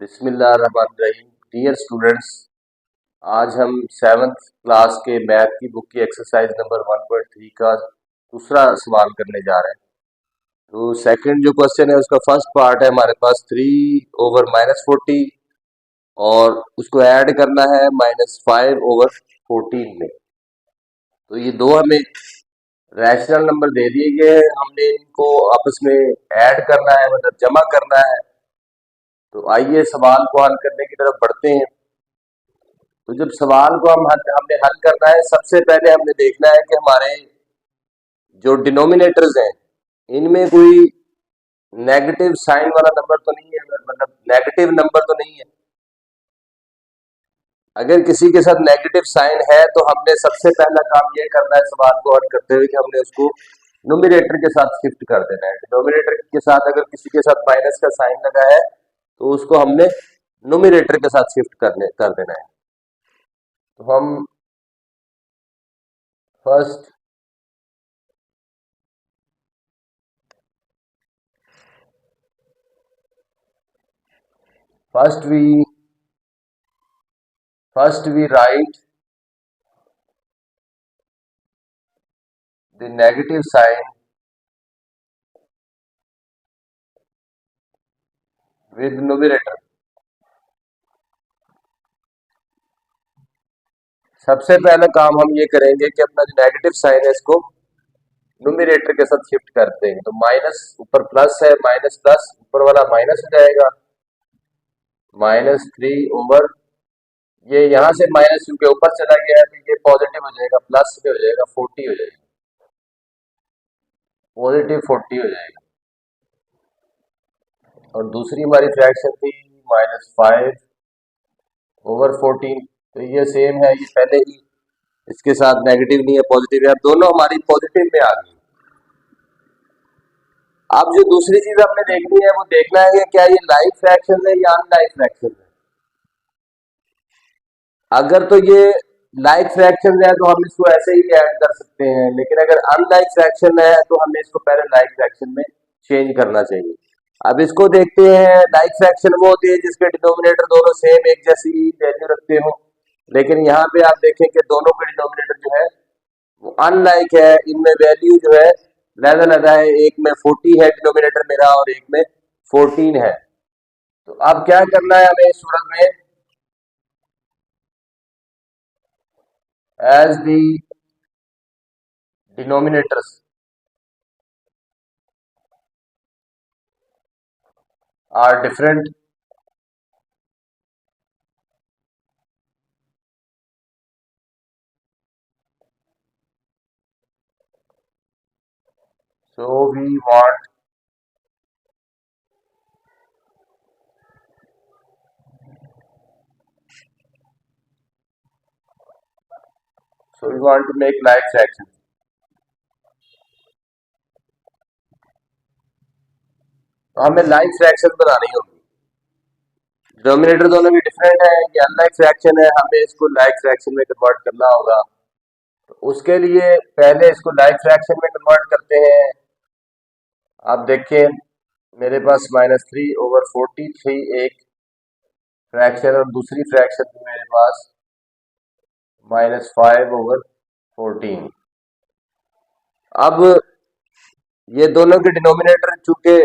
बिस्मिल्लाहिर्रहमानिर्रहीम। Dear students, आज हम 7th क्लास के मैथ की बुक की एक्सरसाइज नंबर 1.3 का दूसरा सवाल करने जा रहे हैं। तो सेकंड जो क्वेश्चन है उसका फर्स्ट पार्ट है हमारे पास 3/-40 और उसको ऐड करना है -5/14 में। तो ये दो हमें रैशनल नंबर दे दिए गए हैं, हमने इनको आपस में ऐड करना है, मतलब जमा करना है। तो आइए सवाल को हल करने की तरफ बढ़ते हैं। तो जब सवाल को हमने हल करना है, सबसे पहले हमने देखना है कि हमारे जो डिनोमिनेटर्स हैं इनमें कोई नेगेटिव साइन वाला नंबर तो नहीं है, मतलब नेगेटिव नंबर तो नहीं है। अगर किसी के साथ नेगेटिव साइन है तो हमने सबसे पहला काम ये करना है सवाल को हल करते हुए कि हमने उसको न्यूमरेटर के साथ शिफ्ट कर देना है। डिनोमिनेटर के साथ अगर किसी के साथ माइनस का साइन लगा है तो उसको हमने न्यूमरेटर के साथ शिफ्ट कर देना है। तो हम first we write the negative sign with numerator। सबसे पहला काम हम ये करेंगे कि अपना जो नेगेटिव साइन है इसको न्यूमरेटर के साथ शिफ्ट कर देंगे। तो माइनस ऊपर प्लस है, -10 ऊपर वाला माइनस हो जाएगा, -3 ये यहाँ से माइनस क्योंकि ऊपर चला गया है तो ये पॉजिटिव हो जाएगा, प्लस में हो जाएगा, 40 हो जाएगा, पॉजिटिव 40 हो जाएगा। और दूसरी हमारी फ्रैक्शन थी -5/14। तो ये सेम है, ये पहले ही इसके साथ नेगेटिव नहीं है, पॉजिटिव है, अब दोनों हमारी पॉजिटिव में आ गई। अब जो दूसरी चीज हमने देखनी है वो देखना है कि क्या ये लाइक फ्रैक्शन है या अनलाइक फ्रैक्शन है। अगर तो ये लाइक फ्रैक्शन है तो हम इसको ऐसे ही ऐड कर सकते हैं, लेकिन अगर अनलाइक फ्रैक्शन है तो हमें इसको पहले लाइक फ्रैक्शन में चेंज करना चाहिए। अब इसको देखते हैं, लाइक फ्रैक्शन वो होती है जिसके डिनोमिनेटर दोनों सेम एक जैसी वैल्यू रखते हो, लेकिन यहाँ पे आप देखें कि दोनों के डिनोमिनेटर जो है वो अनलाइक है, इनमें वैल्यू जो है अलग है। एक में 40 है डिनोमिनेटर मेरा और एक में 14 है। तो अब क्या करना है हमें इस सूरत में, as the denominators are different, so we want to make like fraction। तो हमें लाइक फ्रैक्शन बनानी होगी, डिनोमिनेटर दोनों भी डिफरेंट है, ये अनलाइक फ्रैक्शन है, हमें इसको लाइक फ्रैक्शन में कन्वर्ट करना होगा। तो उसके लिए पहले इसको लाइक फ्रैक्शन में कन्वर्ट करते हैं। आप देखें मेरे पास -3/43 एक फ्रैक्शन और दूसरी फ्रैक्शन थी मेरे पास -5/14। अब ये दोनों के डिनोमिनेटर चूंकि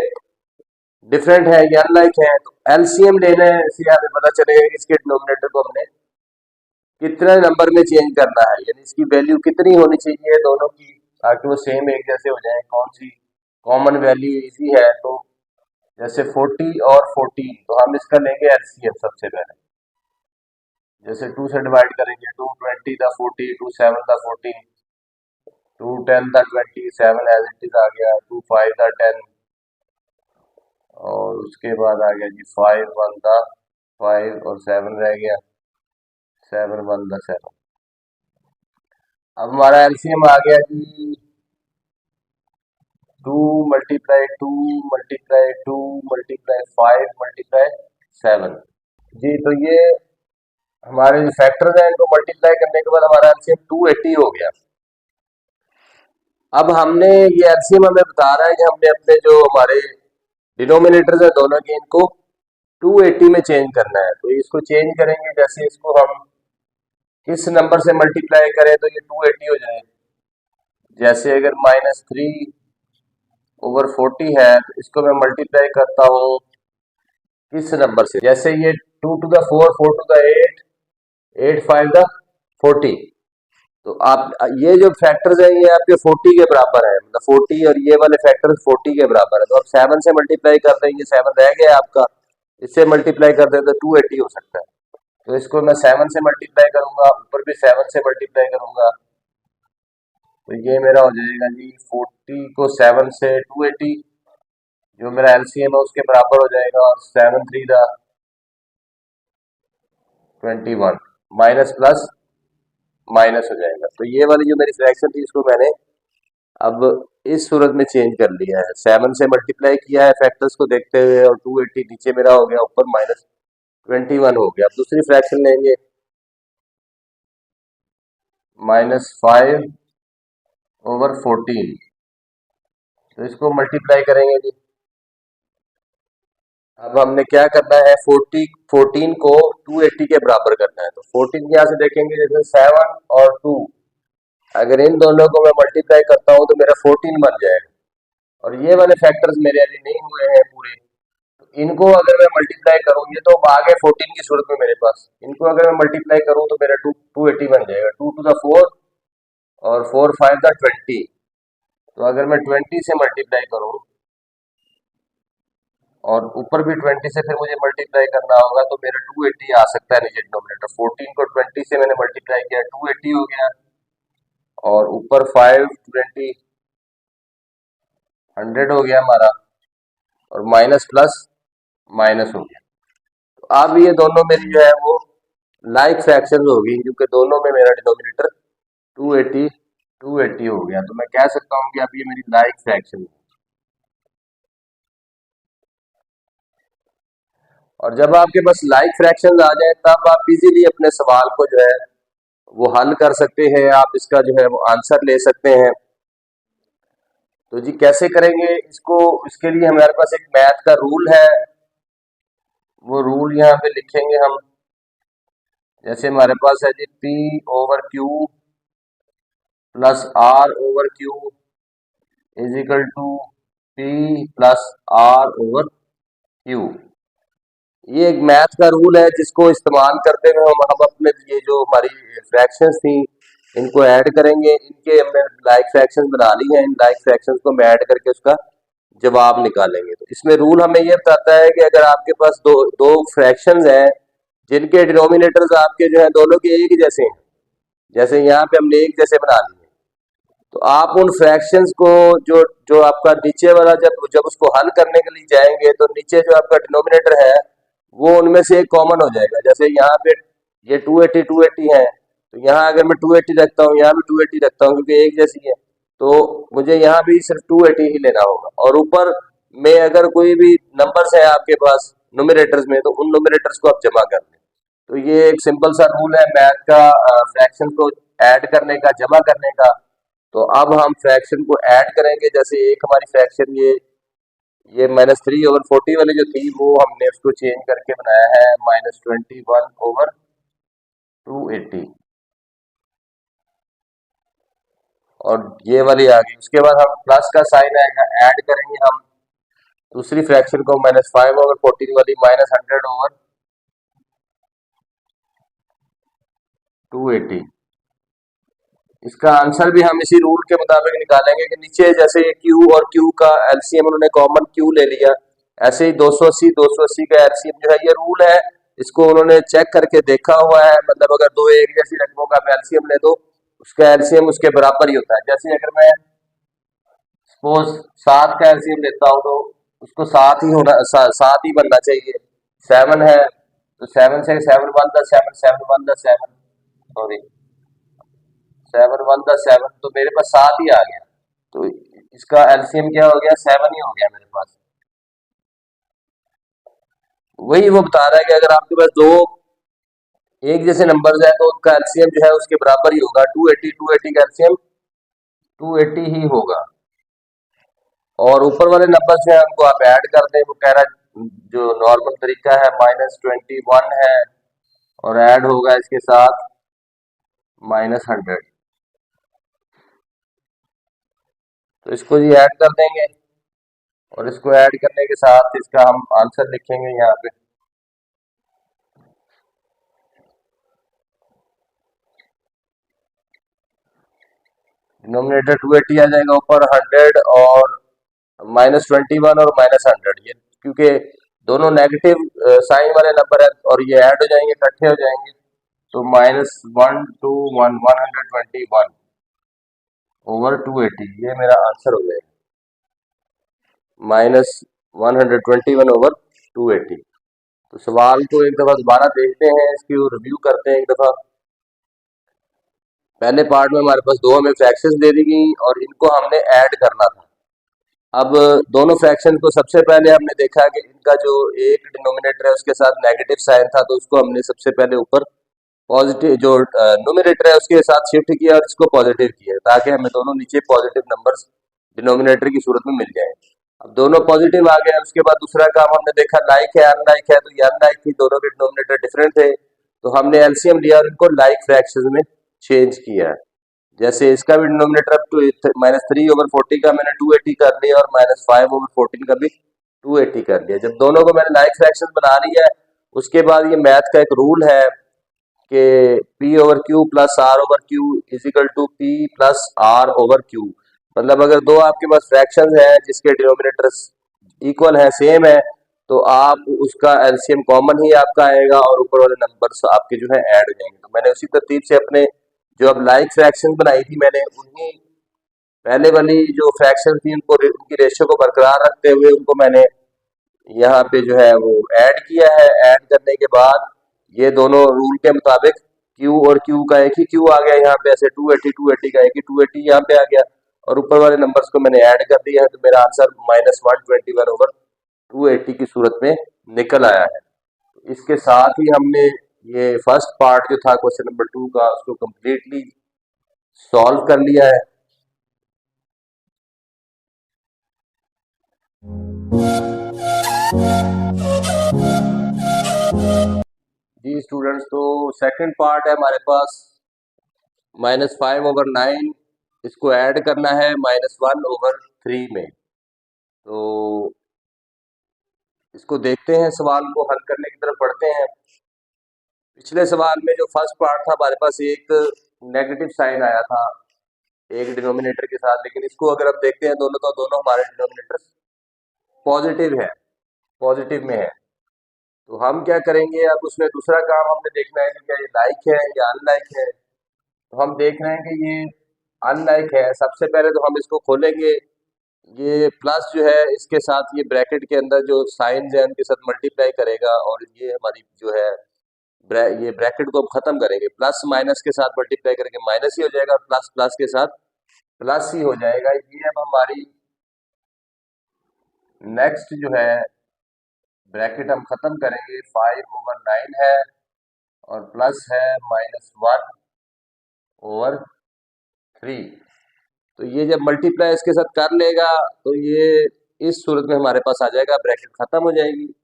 डिफरेंट है, ये अनलाइक है, तो एलसीएम लेना है, इसलिए हमें पता चलेगा कि इसके डिनोमिनेटर को हमने कितने नंबर में चेंज करना है, यानी इसकी वैल्यू कितनी होनी चाहिए दोनों की ताकि वो सेम एक जैसे हो जाए। कौन सी कॉमन वैल्यू इजी है, तो जैसे 40 और 14, तो हम इसका लेंगे एलसीएम सबसे पहले। जैसे 2 से डिवाइड करेंगे, 2 20 40, 2 7 14, 2 10 27 एज इट इज आ गया, 2 5 10, और उसके बाद आ गया जी 5 1 5 और 7 रह गया, 7 1 7। अब हमारा एलसीएम आ गया जी 2 × 2 × 2 × 5 × 7 जी। तो ये हमारे जो फैक्टर्स हैं इनको मल्टीप्लाई करने के बाद हमारा एलसीएम 280 हो गया। अब हमने ये एलसीएम हमें बता रहा है कि हमने अपने जो हमारे डिनोमिनेटर्स हैं दोनों के, इनको 280 में चेंज करना है। तो इसको चेंज करेंगे, जैसे इसको हम किस नंबर से मल्टीप्लाई करें तो ये 280 हो जाए। जैसे अगर -3/40 है तो इसको मैं मल्टीप्लाई करता हूँ किस नंबर से, जैसे ये 2 to the 4, 4 to the 8, 8 5 the 40। तो आप ये जो फैक्टर्स हैं ये आपके 40 के बराबर है, मतलब 40 और ये वाले फैक्टर्स 40 के बराबर है। तो आप 7 से मल्टीप्लाई कर देंगे, 7 रह गया आपका, इससे मल्टीप्लाई कर दें तो 280 हो सकता है। तो इसको मैं 7 से मल्टीप्लाई करूंगा, ऊपर भी 7 से मल्टीप्लाई करूंगा, तो ये मेरा हो जाएगा जी 40 को 7 से 280, जो मेरा एलसीएम है उसके बराबर हो जाएगा। और 7 3 दा 21, माइनस प्लस माइनस हो जाएगा। तो ये वाली जो मेरी फ्रैक्शन थी इसको मैंने अब इस सूरत में चेंज कर लिया है, 7 से मल्टीप्लाई किया है फैक्टर्स को देखते हुए, और 280 नीचे मेरा हो गया, ऊपर -21 हो गया। अब दूसरी फ्रैक्शन लेंगे, -5/14, तो इसको मल्टीप्लाई करेंगे जी। अब हमने क्या करना है, 14 को 280 के बराबर करना है। तो 14 यहाँ से देखेंगे, जैसे 7 और 2, अगर इन दोनों को मैं मल्टीप्लाई करता हूँ तो मेरा 14 बन जाएगा। और ये वाले फैक्टर्स मेरे अभी नहीं हुए हैं पूरे, तो इनको अगर मैं मल्टीप्लाई करूँ, ये तो आ गए 14 की सूरत में मेरे पास, इनको अगर मैं मल्टीप्लाई करूँ तो मेरा 280 बन जाएगा। 2 to the 4 और 4 5 the 20। तो अगर मैं 20 से मल्टीप्लाई करूँ और ऊपर भी 20 से फिर मुझे मल्टीप्लाई करना होगा, तो मेरा 280 आ सकता है नीचे डिनोमिनेटर। 14 को 20 से मैंने मल्टीप्लाई किया, 280 हो गया, और ऊपर 5 20 100 हो गया हमारा, और माइनस प्लस माइनस हो गया। तो अब ये दोनों मेरी जो है वो लाइक फ्रैक्शन होगी, क्योंकि दोनों में मेरा डिनोमिनेटर 280 हो गया। तो मैं कह सकता हूँ कि अब ये मेरी लाइक फ्रैक्शन है। और जब आपके पास लाइक फ्रैक्शन आ जाए तब आप इजीली अपने सवाल को जो है वो हल कर सकते हैं, आप इसका जो है वो आंसर ले सकते हैं। तो जी कैसे करेंगे इसको, इसके लिए हमारे पास एक मैथ का रूल है, वो रूल यहाँ पे लिखेंगे हम। जैसे हमारे पास है जी P/Q plus R/Q is equal to P plus R/Q। ये एक मैथ का रूल है जिसको इस्तेमाल करते हुए हम अपने ये जो हमारी फ्रैक्शंस थी इनको ऐड करेंगे। इनके हमने लाइक फ्रैक्शंस बना ली हैं, इन लाइक फ्रैक्शंस को हम ऐड करके उसका जवाब निकालेंगे। तो इसमें रूल हमें ये बताता है कि अगर आपके पास दो दो फ्रैक्शंस हैं जिनके डिनोमिनेटर्स आपके जो है दोनों के एक ही जैसे हैं, जैसे यहाँ पे हमने एक जैसे बना लिए, तो आप उन फ्रैक्शंस को जो जो आपका नीचे वाला जब जब उसको हल करने के लिए जाएंगे तो नीचे जो आपका डिनोमिनेटर है वो उनमें से एक कॉमन हो जाएगा। जैसे यहाँ पे ये 280 है, तो यहाँ अगर मैं 280 रखता हूँ, यहाँ भी 280 रखता हूँ क्योंकि एक जैसी है, तो मुझे यहाँ भी सिर्फ 280 ही लेना होगा। और ऊपर में अगर कोई भी नंबर्स है आपके पास न्यूमरेटर्स में, तो उन न्यूमरेटर्स को आप जमा कर दें। तो ये एक सिंपल सा रूल है मैथ का, फ्रैक्शन को ऐड करने का, जमा करने का। तो अब हम फ्रैक्शन को ऐड करेंगे। जैसे एक हमारी फ्रैक्शन ये -3/40 वाली जो थी वो हमने उसको चेंज करके बनाया है -21/280, और ये वाली आ गई। उसके बाद हम प्लस का साइन आएगा, ऐड करेंगे हम दूसरी फ्रैक्शन को, -5/14 वाली -100/280। इसका आंसर भी हम इसी रूल के मुताबिक निकालेंगे कि नीचे जैसे Q और Q का एलसीएम उन्होंने कॉमन Q ले लिया, ऐसे ही 280 का एलसीएम जो है, ये रूल है, इसको उन्होंने चेक करके देखा हुआ है। मतलब अगर दो एक जैसी रकमों का मैं एलसीएम ले दो, उसका एलसीएम उसके बराबर ही होता है। जैसे अगर मैं सपोज 7 का एलसीएम लेता हूँ तो उसको 7 ही होना, 7 ही बनना चाहिए। 7 है तो 7 से 7 1 द 7, 7 1 द 7, सॉरी 7 1 द 7, तो मेरे पास 7 ही आ गया। तो इसका एलसीएम क्या हो गया, 7 ही हो गया मेरे पास। वही वो बता रहा है कि अगर आपके पास दो एक जैसे नंबर्स है तो उसका एलसीएम जो है उसके बराबर ही होगा। 280 का एलसीएम 280 ही होगा। और ऊपर वाले नंबर्स जो है उनको आप ऐड कर दें, वो कह रहा है जो नॉर्मल तरीका है -21 है, और ऐड होगा इसके साथ -100। तो इसको जी ऐड कर देंगे, और इसको ऐड करने के साथ इसका हम आंसर लिखेंगे यहाँ पे। डिनोमिनेटर 280 आ जाएगा, ऊपर 100 और -21 और -100, ये क्योंकि दोनों नेगेटिव साइन वाले नंबर है और ये ऐड हो जाएंगे, इकट्ठे हो जाएंगे, तो -121 ओवर 280, ये मेरा आंसर हो जाएगा, -121 ओवर 280। तो सवाल को एक दफा दोबारा देखते हैं, इसकी रिव्यू करते हैं एक दफा। पहले पार्ट में हमारे पास दो हमें फ्रैक्शंस दे दी गई और इनको हमने ऐड करना था। अब दोनों फ्रैक्शन को सबसे पहले हमने देखा कि इनका जो एक डिनोमिनेटर है उसके साथ नेगेटिव साइन था, तो उसको हमने सबसे पहले ऊपर पॉजिटिव, जो न्यूमरेटर है उसके साथ शिफ्ट किया और इसको पॉजिटिव किया, ताकि हमें दोनों नीचे पॉजिटिव नंबर्स डिनोमिनेटर की सूरत में मिल जाए। अब दोनों पॉजिटिव आ गए, उसके बाद दूसरा काम हमने देखा लाइक है अनलाइक है, तो ये अनलाइक थी, दोनों के डिनोमिनेटर डिफरेंट थे, तो हमने एलसीएम लिया और इनको लाइक फ्रैक्शन में चेंज किया। जैसे इसका भी डिनोमिनेटर अब -3/40 का मैंने 280 कर लिया, और -5/14 का भी 280 कर लिया। जब दोनों को मैंने लाइक फ्रैक्शन बना लिया है, उसके बाद ये मैथ का एक रूल है कि P/Q plus R/Q is equal to P plus R/Q। मतलब अगर दो आपके पास फ्रैक्शन है जिसके डिनोमिनेटर्स इक्वल है, सेम है, तो आप उसका एलसीएम कॉमन ही आपका आएगा और ऊपर वाले नंबर्स आपके जो है ऐड हो जाएंगे। तो मैंने उसी तरतीब से अपने जो अब लाइक फ्रैक्शन बनाई थी, मैंने उन्हीं पहले वाली जो फ्रैक्शन थी उनको उनकी रेशियो को बरकरार रखते हुए उनको मैंने यहाँ पे जो है वो ऐड किया है। ऐड करने के बाद ये दोनों रूल के मुताबिक Q और Q का एक ही Q आ गया यहाँ पे, ऐसे 280 का एक ही 280 यहाँ पे आ गया, और ऊपर वाले नंबर्स को मैंने ऐड कर दिया है, तो मेरा आंसर -121 ओवर 280 की सूरत में निकल आया है। इसके साथ ही हमने ये फर्स्ट पार्ट जो था क्वेश्चन नंबर 2 का, उसको कम्प्लीटली सॉल्व कर लिया है। जी स्टूडेंट्स, तो सेकंड पार्ट है हमारे पास -5/9, इसको ऐड करना है -1/3 में। तो इसको देखते हैं, सवाल को हल करने की तरफ बढ़ते हैं। पिछले सवाल में जो फर्स्ट पार्ट था हमारे पास एक नेगेटिव साइन आया था एक डिनोमिनेटर के साथ, लेकिन इसको अगर हम देखते हैं दोनों, तो दोनों हमारे डिनोमिनेटर पॉजिटिव है, पॉजिटिव में है। तो हम क्या करेंगे, अब उसमें दूसरा काम हमने देखना है कि क्या ये लाइक है या अनलाइक है। तो हम देख रहे हैं कि ये अनलाइक है। सबसे पहले तो हम इसको खोलेंगे, ये प्लस जो है इसके साथ ये ब्रैकेट के अंदर जो साइन है उनके साथ मल्टीप्लाई करेगा, और ये हमारी जो है ये ब्रैकेट को हम खत्म करेंगे, प्लस माइनस के साथ मल्टीप्लाई करेंगे माइनस ही हो जाएगा, प्लस प्लस के साथ प्लस ही हो जाएगा। ये अब हमारी नेक्स्ट जो है ब्रैकेट हम खत्म करेंगे, 5/9 है और प्लस है -1/3। तो ये जब मल्टीप्लाई इसके साथ कर लेगा तो ये इस सूरत में हमारे पास आ जाएगा, ब्रैकेट खत्म हो जाएगी।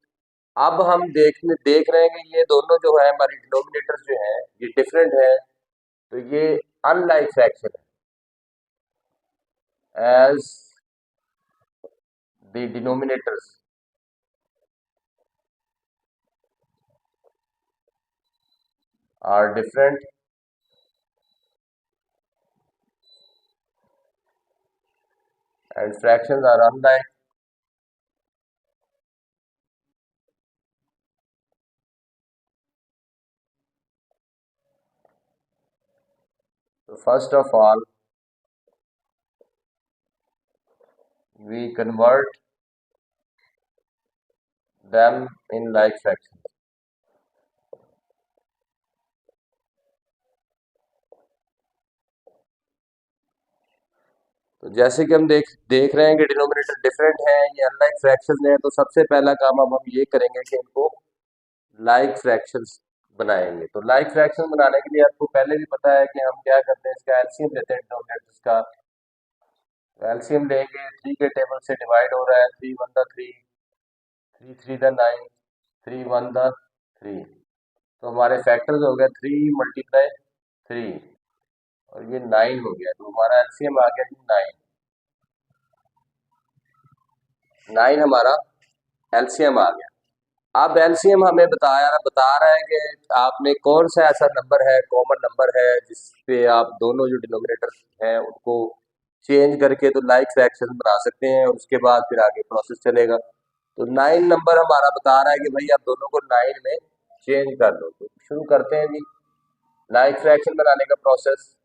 अब हम देख रहे हैं कि ये दोनों जो है हमारी डिनोमिनेटर्स जो है ये डिफरेंट है, तो ये अनलाइक फ्रैक्शन है, as the denominators are different and fractions are unlike. So first of all, we convert them in like fractions. तो जैसे कि हम देख रहे हैं कि डिनोमिनेटर डिफरेंट है, ये अनलाइक फ्रैक्शंस हैं, तो सबसे पहला काम अब हम ये करेंगे कि इनको लाइक फ्रैक्शंस बनाएंगे। तो लाइक फ्रैक्शन बनाने के लिए आपको पहले भी पता है कि हम क्या करते हैं, इसका एलसीएम लेते हैं डिनोमिनेटर्स का। तो एलसीएम लेंगे, 3 के टेबल से डिवाइड हो रहा है, 3 × 3 3 3 द 9, 3 1 द 3। तो हमारे फैक्टर्स हो गए 3 मल्टीप्लाई 3 और ये 9 हो गया, तो हमारा एलसीएम आ गया जी 9। 9 हमारा एलसीएम आ गया। अब एलसीएम हमें बता रहा है कि आप में कौन सा ऐसा नंबर है, कॉमन नंबर है, जिस पे आप दोनों जो डिनोमिनेटर हैं उनको चेंज करके तो लाइक फ्रैक्शन बना सकते हैं, और उसके बाद फिर आगे प्रोसेस चलेगा। तो 9 नंबर हमारा बता रहा है कि भाई आप दोनों को 9 में चेंज कर दो। तो शुरू करते हैं जी लाइक फ्रैक्शन बनाने का प्रोसेस।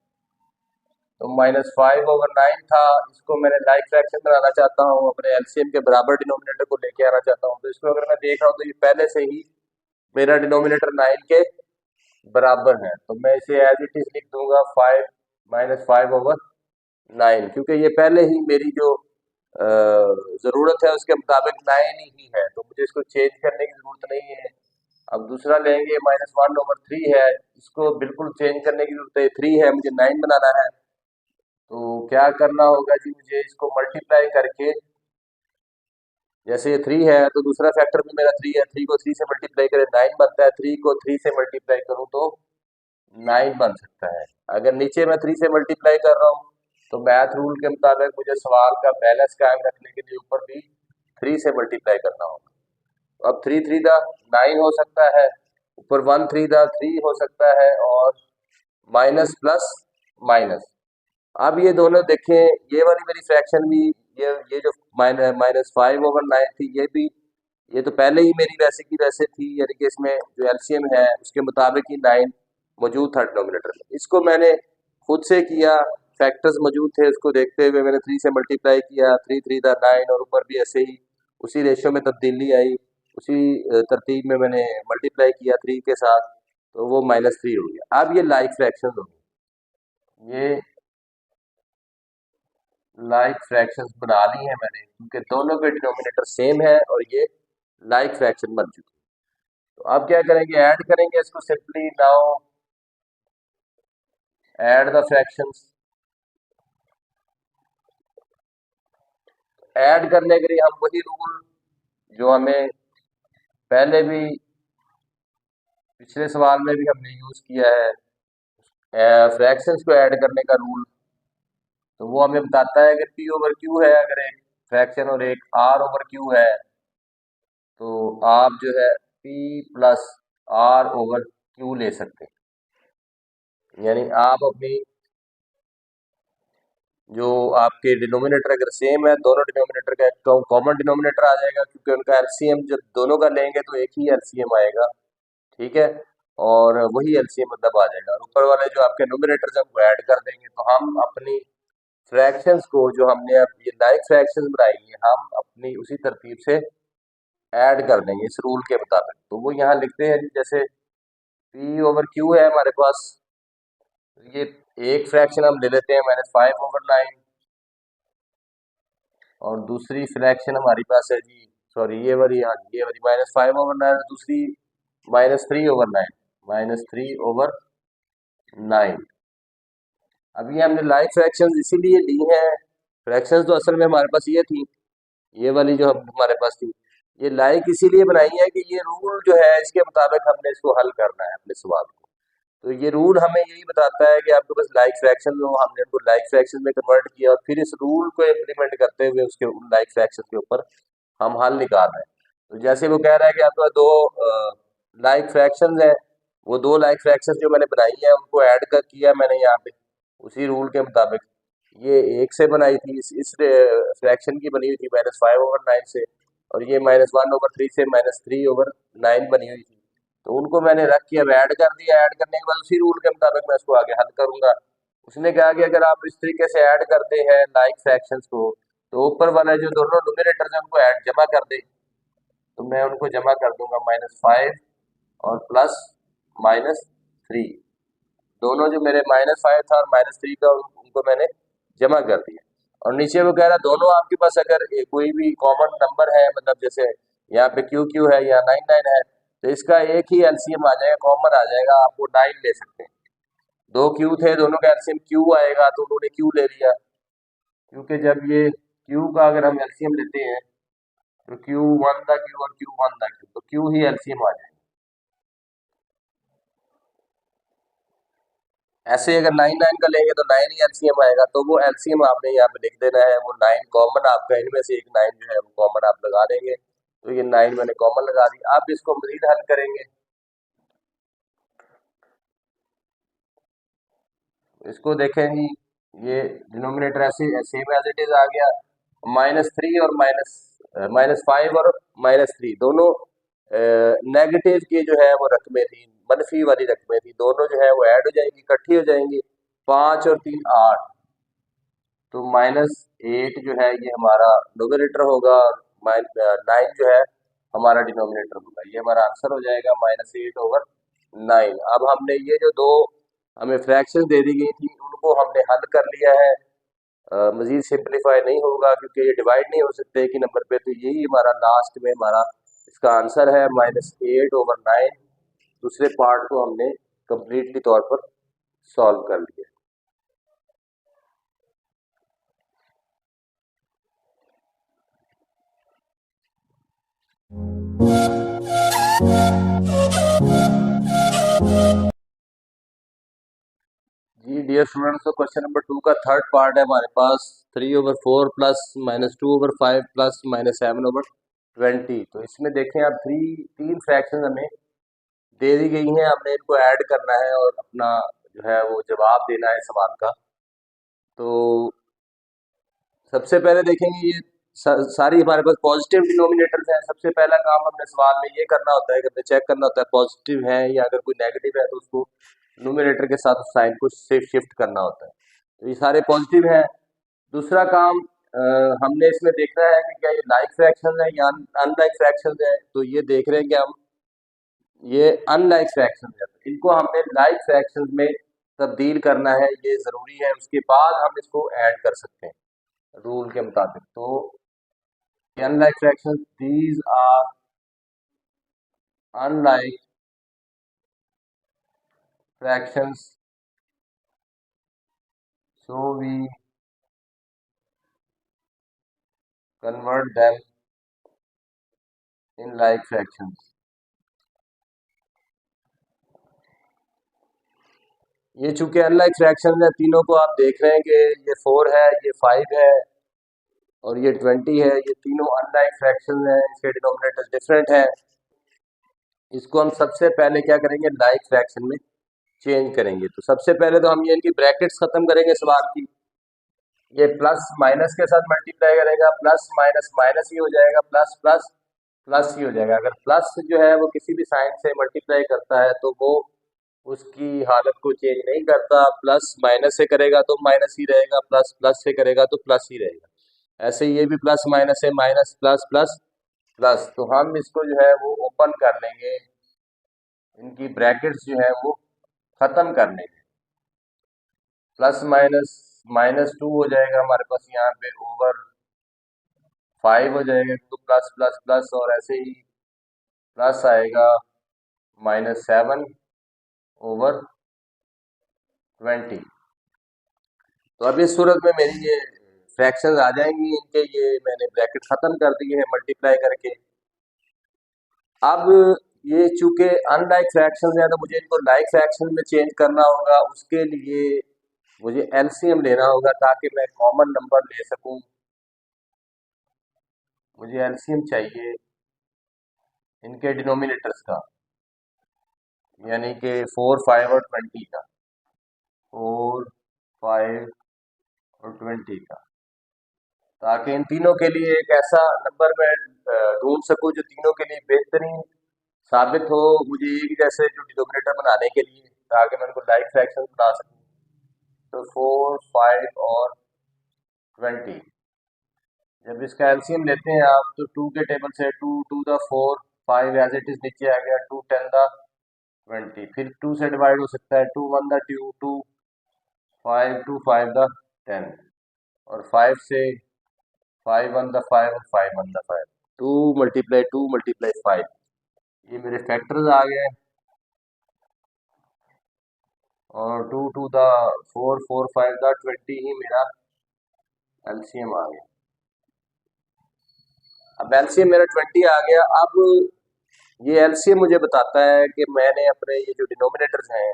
तो -5/9 था, इसको मैंने लाइक फ्रैक्शन बनाना चाहता हूँ, अपने एलसीएम के बराबर डिनोमिनेटर को लेके आना चाहता हूँ। तो इसको अगर मैं देख रहा हूँ तो ये पहले से ही मेरा डिनोमिनेटर 9 के बराबर है, तो मैं इसे एज इट इज लिख दूंगा 5 -5/9, क्योंकि ये पहले ही मेरी जो ज़रूरत है उसके मुताबिक 9 ही है, तो मुझे इसको चेंज करने की ज़रूरत नहीं है। अब दूसरा लेंगे -1/3 है, इसको बिल्कुल चेंज करने की ज़रूरत है, 3 है, मुझे 9 बनाना है। तो क्या करना होगा जी, मुझे इसको मल्टीप्लाई करके, जैसे ये 3 है तो दूसरा फैक्टर भी मेरा 3 है, 3 को 3 से मल्टीप्लाई करें 9 बनता है, 3 को 3 से मल्टीप्लाई करूं तो 9 बन सकता है। अगर नीचे मैं 3 से मल्टीप्लाई कर रहा हूं तो मैथ रूल के मुताबिक मुझे सवाल का बैलेंस कायम रखने के लिए ऊपर भी 3 से मल्टीप्लाई करना होगा। अब 3 3 दा 9 हो सकता है, ऊपर 1 3 दा 3 हो सकता है, और माइनस प्लस माइनस। अब ये दोनों देखें, ये वाली मेरी फ्रैक्शन भी, ये जो -5/9 थी, ये भी, ये तो पहले ही मेरी वैसे की वैसे थी, यानी कि इसमें जो एलसीएम है उसके मुताबिक ही 9 मौजूद था डिनोमिनेटर में। इसको मैंने खुद से किया, फैक्टर्स मौजूद थे, उसको देखते हुए मैंने 3 से मल्टीप्लाई किया, 3 3 दा 9, और ऊपर भी ऐसे ही उसी रेशियो में तब्दीली आई, उसी तरतीब में मैंने मल्टीप्लाई किया 3 के साथ, तो वो -3 हो गया। अब ये लाइक फ्रैक्शन हो गई, ये लाइक फ्रैक्शंस बना ली है मैंने, क्योंकि दोनों के डिनोमिनेटर सेम है और ये लाइक फ्रैक्शन बन चुकी है। तो अब क्या करेंगे, ऐड करेंगे इसको simply. Now add the fractions. Add करने के लिए हम वही रूल जो हमें पहले भी पिछले सवाल में भी हमने यूज किया है, फ्रैक्शंस को ऐड करने का रूल, तो वो हमें बताता है कि पी ओवर क्यू है, अगर एक फ्रैक्शन और एक आर ओवर क्यू है, तो आप जो है P plus R over Q ले सकते हैं। यानी आप अपनी जो आपके डिनोमिनेटर अगर सेम है, दोनों डिनोमिनेटर का एक कॉमन डिनोमिनेटर आ जाएगा, क्योंकि उनका एलसीएम जब दोनों का लेंगे तो एक ही एलसीएम आएगा, ठीक है, और वही एलसीएम मतलब आ जाएगा। और ऊपर वाले जो आपके नोमिनेटर्स हैं वो ऐड कर देंगे, तो हम अपनी फ्रैक्शंस को, जो हमने अब ये लाइक फ्रैक्शंस बनाई है, हम अपनी उसी तरतीब से ऐड कर देंगे इस रूल के मुताबिक। तो वो यहाँ लिखते हैं जी, जैसे पी ओवर क्यू है हमारे पास, ये एक फ्रैक्शन हम ले लेते हैं -5/9, और दूसरी फ्रैक्शन हमारी पास है जी, सॉरी ये वाली, हाँ ये वाली -5/9, दूसरी -3/9, -3/9। अभी हमने लाइक फ्रैक्शंस इसीलिए ली हैं, फ्रैक्शंस तो असल में हमारे पास ये थी, ये वाली जो हमारे पास थी, ये लाइक इसीलिए बनाई है कि ये रूल जो है इसके मुताबिक हमने इसको हल करना है अपने सवाल को। तो ये रूल हमें यही बताता है कि आपके पास लाइक फ्रैक्शन हो, हमने उनको लाइक फ्रैक्शन में कन्वर्ट किया, और फिर इस रूल को इम्प्लीमेंट करते हुए उसके लाइक फ्रैक्शन के ऊपर हम हल निकाल रहे हैं। तो जैसे वो कह रहा है कि आपके पास दो लाइक फ्रैक्शन है, वो दो लाइक फ्रैक्शन जो मैंने बनाई है उनको ऐड कर किया मैंने यहाँ पे उसी रूल के मुताबिक। ये एक से बनाई थी, इस फ्रैक्शन की बनी हुई थी -5/9 से, और ये -1/3 से -3/9 बनी हुई थी। तो उनको मैंने रख के अब ऐड कर दिया, ऐड करने के बाद उसी रूल के मुताबिक मैं इसको आगे हल करूंगा। उसने कहा कि अगर आप इस तरीके से ऐड करते हैं लाइक फ्रैक्शंस को, तो ऊपर वाला जो दोनों न्यूमरेटर्स हैं उनको ऐड जमा कर दे। तो मैं उनको जमा कर दूंगा, -5 और प्लस -3, दोनों जो मेरे -5 था और -3 था उनको मैंने जमा कर दिया। और नीचे वो कह रहा है दोनों आपके पास अगर कोई भी कॉमन नंबर है, मतलब जैसे यहाँ पे क्यू क्यू है या 9 9 है, तो इसका एक ही एलसीएम आ जाएगा, कॉमन आ जाएगा, आप वो 9 ले सकते हैं। दो क्यू थे, दोनों का एलसीएम क्यू आएगा, तो उन्होंने क्यू ले लिया, क्योंकि जब ये क्यू का अगर हम एलसीएम लेते हैं तो Q1 दा Q और Q1 दा Q, तो Q ही एलसीएम आ जाएगा। ऐसे अगर 9 का लेंगे तो 9 ही एलसीएम आएगा, तो वो एलसीएम आपने यहाँ पे लिख देना है, वो 9 कॉमन आपका, इनमें से एक 9 जो है वो कॉमन आप लगा देंगे। तो ये 9 मैंने कॉमन लगा दी। अब इसको मजीद हल करेंगे, इसको देखें जी, ये डिनोमिनेटर ऐसे सेम एज इट इज आ गया। -3 और -5 और -3 दोनों नेगेटिव की जो है वो रकमें थी, मनफी वाली रकमें थी, दोनों जो है वो ऐड हो जाएंगी, इकट्ठी हो जाएंगी। 5 और 3 8, तो -8 जो है ये हमारा नोमिनेटर होगा, 9 जो है हमारा डिनोमिनेटर होगा। ये हमारा आंसर हो जाएगा -8/9। अब हमने ये जो दो हमें फ्रैक्शन दे दी गई थी उनको हमने हल कर लिया है। मजीद सिंप्लीफाई नहीं होगा क्योंकि ये डिवाइड नहीं हो सकते एक ही नंबर पे, तो यही हमारा लास्ट में हमारा इसका आंसर है -8/9। दूसरे पार्ट को हमने कंप्लीटली तौर पर सॉल्व कर लिया। जी डियर स्टूडेंट्स, तो क्वेश्चन नंबर 2 का थर्ड पार्ट है हमारे पास। 3/4 प्लस -2/5 प्लस -7/20। तो इसमें देखें आप, तीन फ्रैक्शन हमें दे दी गई हैं, हमने इनको ऐड करना है और अपना जो है वो जवाब देना है सवाल का। तो सबसे पहले देखेंगे ये सारी हमारे पास पॉजिटिव डिनोमिनेटर्स हैं। सबसे पहला काम हमने सवाल में ये करना होता है कि हमें चेक करना होता है पॉजिटिव है, या अगर कोई नेगेटिव है तो उसको न्यूमिनेटर के साथ साइन को शिफ्ट करना होता है। तो ये सारे पॉजिटिव हैं। दूसरा काम हमने इसमें देखना है कि क्या ये लाइक फ्रैक्शन है या अनलाइक फ्रैक्शन है। तो ये देख रहे हैं कि हम ये अनलाइक फ्रैक्शन है, तो इनको हमने लाइक फ्रैक्शन में तब्दील करना है, ये ज़रूरी है। उसके बाद हम इसको ऐड कर सकते हैं रूल के मुताबिक। तो unlike fraction, these are unlike fractions, so we convert them in like fractions. ये चूंकि अनलाइक फ्रैक्शन है, तीनों को आप देख रहे हैं कि ये 4 है, ये 5 है और ये 20 है। ये तीनों अनलाइक फ्रैक्शन है, इसके डिनोमिनेटर डिफरेंट है। इसको हम सबसे पहले क्या करेंगे, लाइक फ्रैक्शन में चेंज करेंगे। तो सबसे पहले तो हम ये इनकी ब्रैकेट्स खत्म करेंगे सवाल की। ये प्लस माइनस के साथ मल्टीप्लाई करेगा, प्लस माइनस माइनस ही हो जाएगा, प्लस प्लस प्लस ही हो जाएगा। अगर प्लस जो है वो किसी भी साइन से मल्टीप्लाई करता है तो वो उसकी हालत को चेंज नहीं करता। प्लस माइनस से करेगा तो माइनस ही रहेगा, प्लस प्लस से करेगा तो प्लस ही रहेगा। ऐसे ये भी प्लस माइनस है, माइनस प्लस प्लस प्लस। तो हम इसको जो है वो ओपन कर लेंगे, इनकी ब्रैकेट्स जो है वो खत्म कर लेंगे। प्लस माइनस -2 हो जाएगा हमारे पास यहाँ पे, ओवर 5 हो जाएगा, तो प्लस प्लस प्लस, और ऐसे ही प्लस आएगा -7/20। तो अब इस सूरत में मेरी ये फ्रैक्शंस आ जाएंगी इनके, ये मैंने ब्रैकेट खत्म कर दिए हैं मल्टीप्लाई करके। अब ये चूंकि अनलाइक फ्रैक्शंस हैं तो मुझे इनको लाइक फ्रैक्शन में चेंज करना होगा। उसके लिए मुझे एलसीएम लेना होगा ताकि मैं कॉमन नंबर ले सकूं। मुझे एलसीएम चाहिए इनके डिनोमिनेटर्स का, यानी कि 4 5 और 20 का, 4 5 और 20 का, ताकि इन तीनों के लिए एक ऐसा नंबर मैं ढूंढ सकूं जो तीनों के लिए बेहतरीन साबित हो मुझे एक जैसे जो डिनोमिनेटर बनाने के लिए, ताकि मैं उनको लाइक फ्रैक्शन बना सकूं। तो 4 5 और 20, जब इसका एलसीएम लेते हैं आप तो 2 के टेबल से 2 2 द 4, 5 एज इट इज नीचे आ गया, 2 10 द 20, फिर 2 से डिवाइड हो सकता है, 2 1 द 2 2, 5 2 5 द 10, और 5 से 5 1 द 5 और 5 1 द 5, 2 मल्टीप्लाई 2 मल्टीप्लाई 5, ये मेरे फैक्टर्स आ गए। और 2 2 द 4 4 5 द 20 ही मेरा एलसीएम आ गया। अब एलसीएम मेरा 20 आ गया। अब ये एलसीएम मुझे बताता है कि मैंने अपने ये जो डिनोमिनेटर्स हैं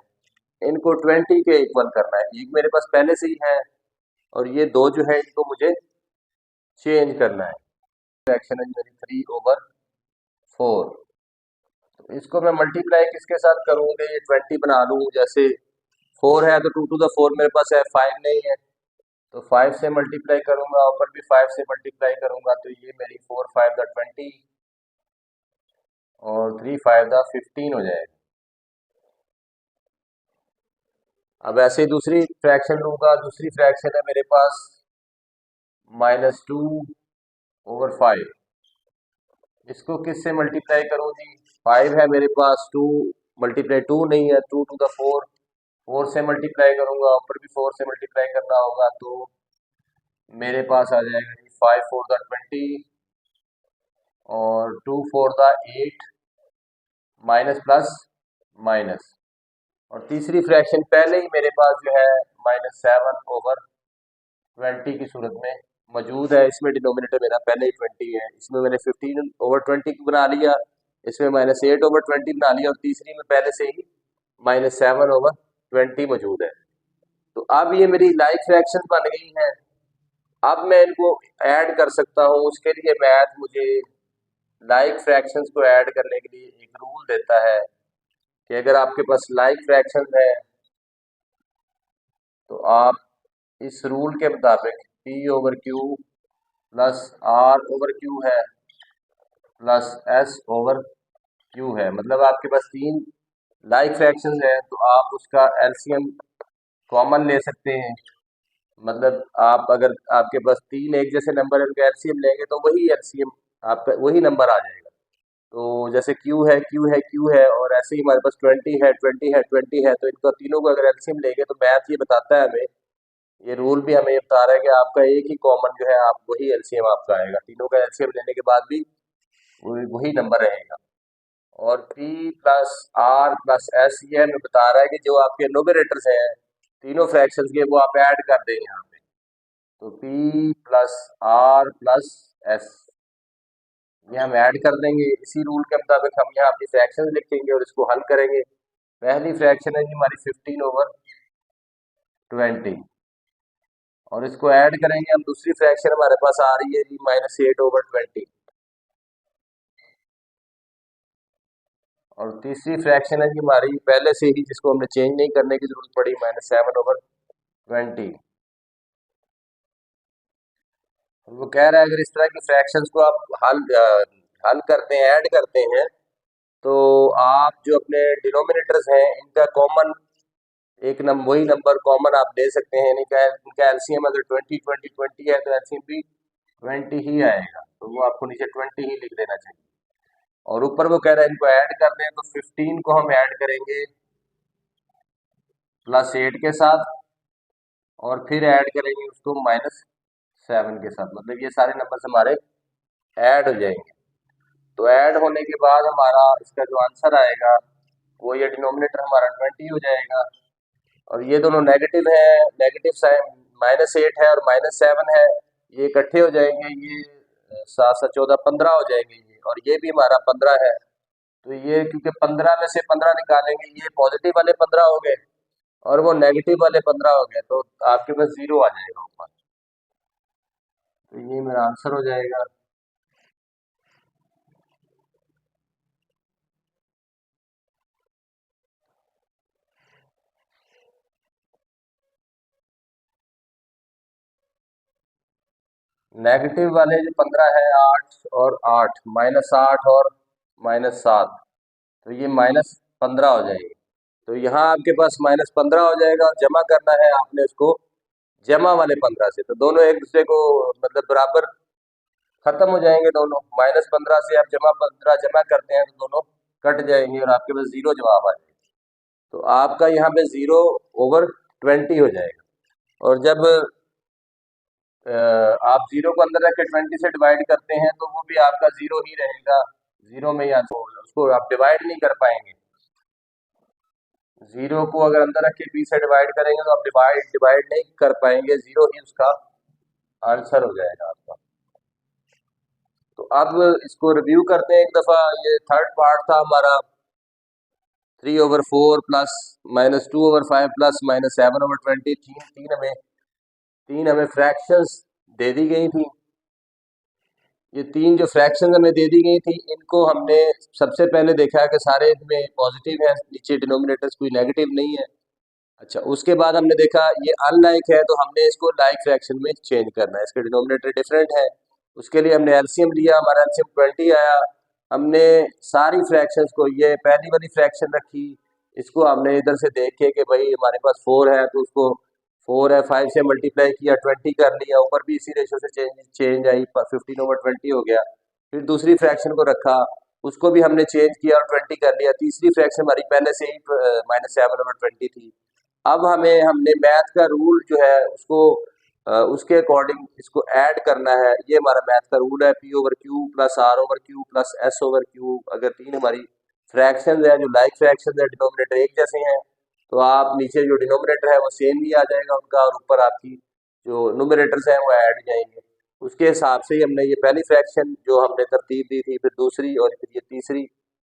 इनको 20 के इक्वल करना है। एक मेरे पास पहले से ही है और ये दो जो है इनको मुझे चेंज करना है। फ्रैक्शन है मेरी 3/4। तो इसको मैं मल्टीप्लाई किसके साथ करूँगा, ये 20 बना लूँ। जैसे 4 है तो 2 to the 4 मेरे पास है, 5 नहीं है तो 5 से मल्टीप्लाई करूंगा, ऊपर भी 5 से मल्टीप्लाई करूंगा तो ये मेरी 4 5 20 और 3 5 15 हो जाएगा। अब ऐसे ही दूसरी फ्रैक्शन लूंगा। दूसरी फ्रैक्शन है मेरे पास -2/5। इसको किससे मल्टीप्लाई करूँ जी, 5 है मेरे पास, 2 मल्टीप्लाई 2 नहीं है, 2 to the 4, 4 से मल्टीप्लाई करूंगा, ऊपर भी 4 से मल्टीप्लाई करना होगा तो मेरे पास आ जाएगा जी 5 4 20 और 2 4 8 माइनस प्लस माइनस। और तीसरी फ्रैक्शन पहले ही मेरे पास जो है -7/20 की सूरत में मौजूद है। इसमें डिनोमिनेटर मेरा पहले ही 20 है, इसमें मैंने 15/20 बना लिया, इसमें -8/20 बना लिया और तीसरी में पहले से ही -7/20 मौजूद है। तो अब ये मेरी लाइक फ्रैक्शन बन गई हैं। अब मैं इनको ऐड कर सकता हूँ। उसके लिए मैथ मुझे लाइक फ्रैक्शंस को ऐड करने के लिए एक रूल देता है कि अगर आपके पास लाइक फ्रैक्शंस है तो आप इस रूल के मुताबिक P/Q प्लस R/Q है प्लस S/Q है। मतलब आपके पास 3 लाइक फ्रैक्शंस है तो आप उसका एलसीएम कॉमन ले सकते हैं। मतलब आप अगर आपके पास 3 एक जैसे नंबर है उनका एलसीएम लेंगे तो वही एलसीएम आपका वही नंबर आ जाएगा। तो जैसे Q है और ऐसे ही हमारे पास 20 है तो इनको तीनों को अगर एलसीएम लेंगे तो मैथ ये बताता है हमें, ये रूल भी हमें ये बता रहा है कि आपका एक ही कॉमन जो है आप वही एलसीएम आपका आएगा। तीनों का एलसीएम लेने के बाद भी वही नंबर रहेगा। और P plus R plus S ये हमें बता रहा है कि जो आपके नोमिनेटर्स हैं तीनों फ्रैक्शंस के वो आप ऐड कर दें यहाँ पे। तो P plus R plus S ये हम ऐड कर देंगे। इसी रूल के मुताबिक हम यहाँ अपनी फ्रैक्शंस लिखेंगे और इसको हल करेंगे। पहली फ्रैक्शन है जी हमारी 15/20 और इसको ऐड करेंगे हम। दूसरी फ्रैक्शन हमारे पास आ रही है जी -8/20 और तीसरी फ्रैक्शन है जी हमारी पहले से ही जिसको हमने चेंज नहीं करने की जरूरत पड़ी -7/20। वो कह रहा है अगर इस तरह की फ्रैक्शंस को आप हल करते हैं, ऐड करते हैं तो आप जो अपने डिनोमिनेटर्स हैं इनका कॉमन एक नंबर वही नंबर कॉमन आप ले सकते हैं। इनका एलसीएम अगर 20 20 20 है तो एलसीएम भी 20 ही आएगा। तो वो आपको नीचे 20 ही लिख देना चाहिए। और ऊपर वो कह रहा है इनको ऐड कर दें तो 15 को हम ऐड करेंगे +8 के साथ और फिर ऐड करेंगे उसको -7 के साथ। मतलब ये सारे नंबर हमारे ऐड हो जाएंगे। तो ऐड होने के बाद हमारा इसका जो आंसर आएगा वो ये डिनोमिनेटर हमारा 20 हो जाएगा और ये दोनों नेगेटिव है, नेगेटिव साइन -8 है और -7 है, ये इकट्ठे हो जाएंगे, ये 7 7 14 15 हो जाएंगे ये, और ये भी हमारा 15 है। तो ये क्योंकि 15 में से 15 निकालेंगे, ये पॉजिटिव वाले 15 हो गए और वो नेगेटिव वाले 15 हो गए तो आपके पास 0 आ जाएगा ऊपर। तो ये मेरा आंसर हो जाएगा। नेगेटिव वाले जो 15 है 8 और 8 -8 और -7 तो ये -15 हो जाएगी। तो यहाँ आपके पास -15 हो जाएगा और जमा करना है आपने उसको जमा वाले 15 से। तो दोनों एक दूसरे को मतलब बराबर खत्म हो जाएंगे दोनों। -15 से आप जमा 15 जमा करते हैं तो दोनों कट जाएंगे और आपके पास 0 जवाब आ जाएगा। तो आपका यहाँ पे 0/20 हो जाएगा। और जब आप 0 को अंदर रख के 20 से डिवाइड करते हैं तो वो भी आपका 0 ही रहेगा। 0 में ही उसको आप डिवाइड नहीं कर पाएंगे। 0 को अगर अंदर रख के 20 से डिवाइड करेंगे तो आप डिवाइड डिवाइड नहीं कर पाएंगे, 0 ही उसका आंसर हो जाएगा आपका। तो अब इसको रिव्यू करते हैं एक दफ़ा। ये थर्ड पार्ट था हमारा 3/4 प्लस -2/5 प्लस -7/20। तीन हमें फ्रैक्शंस दे दी गई थी। ये तीन जो फ्रैक्शन हमें दे दी गई थी, इनको हमने सबसे पहले देखा है कि सारे इनमें पॉजिटिव है, नीचे डिनोमिनेटर्स कोई नेगेटिव नहीं है। अच्छा, उसके बाद हमने देखा ये अनलाइक है, तो हमने इसको लाइक फ्रैक्शन में चेंज करना है, इसके डिनोमिनेटर डिफरेंट है। उसके लिए हमने एलसीएम लिया, हमारा एलसीएम 20 आया। हमने सारी फ्रैक्शंस को, ये पहली वाली फ्रैक्शन रखी, इसको हमने इधर से देखे कि भाई हमारे पास 4 है, तो उसको 4 है 5 से मल्टीप्लाई किया, 20 कर लिया, ऊपर भी इसी रेशो से चेंज आई, 15/20 हो गया। फिर दूसरी फ्रैक्शन को रखा, उसको भी हमने चेंज किया और 20 कर लिया। तीसरी फ्रैक्शन हमारी पहले से ही -7/20 थी। अब हमने मैथ का रूल जो है उसको उसके अकॉर्डिंग इसको ऐड करना है। ये हमारा मैथ का रूल है, P/Q plus R/Q plus S/Q। अगर तीन हमारी फ्रैक्शन है जो लाइक फ्रैक्शन है, डिनोमिनेटर एक जैसे हैं, तो आप नीचे जो डिनोमिनेटर है वो सेम ही आ जाएगा उनका, और ऊपर आपकी जो न्यूमरेटर्स हैं वो ऐड जाएंगे। उसके हिसाब से ही हमने ये पहली फ्रैक्शन जो हमने तरतीब दी थी, फिर दूसरी और फिर ये तीसरी,